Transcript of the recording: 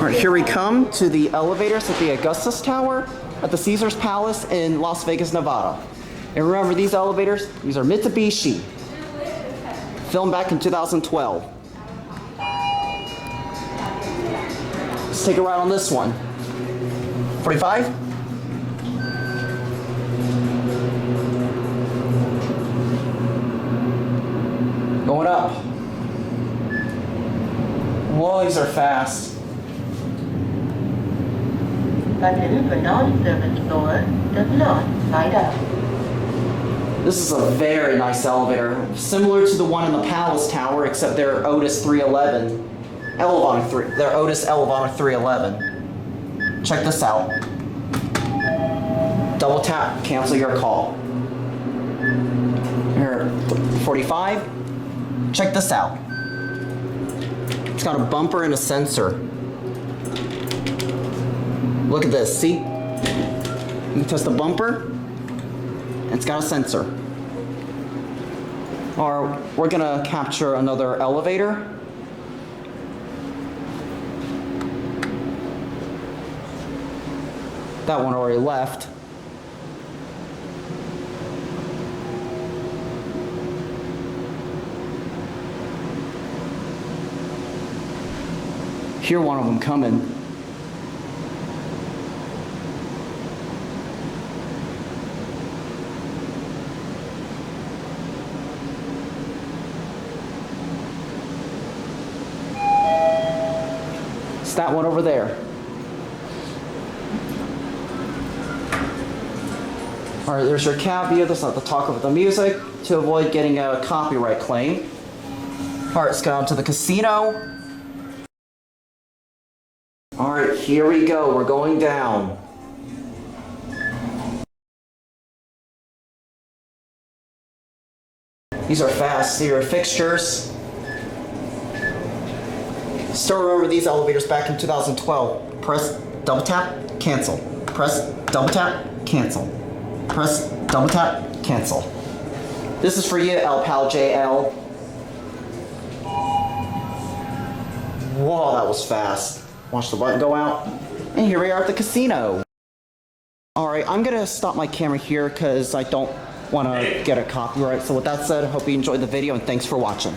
Alright, here we come to the elevators at the Augustus Tower at the Caesars Palace in Las Vegas, Nevada. And remember, these elevators, these are Mitsubishi. Filmed back in 2012. Let's take a ride on this one. 45? Going up. Whoa, these are fast. Button for non-service door does not light up. This is a very nice elevator, similar to the one in the Palace Tower, except they're Otis 311. They're Otis Elevator 311. Check this out. Double tap, cancel your call. Here, 45. Check this out. It's got a bumper and a sensor. Look at this, see? You can touch the bumper, and it's got a sensor. Or we're gonna capture another elevator. That one already left. Hear one of them coming. It's that one over there. All right, there's your cab view. That's not the talk over the music to avoid getting a copyright claim. All right, let's go on to the casino. All right, here we go. We're going down. These are fast. See your fixtures. Still remember these elevators back in 2012. Press double tap, cancel. Press double tap, cancel. Press double tap, cancel. This is for you, El Pal JL. Whoa, that was fast. Watch the button go out. And here we are at the casino. Alright, I'm gonna stop my camera here because I don't want to get a copyright. So with that said, I hope you enjoyed the video and thanks for watching.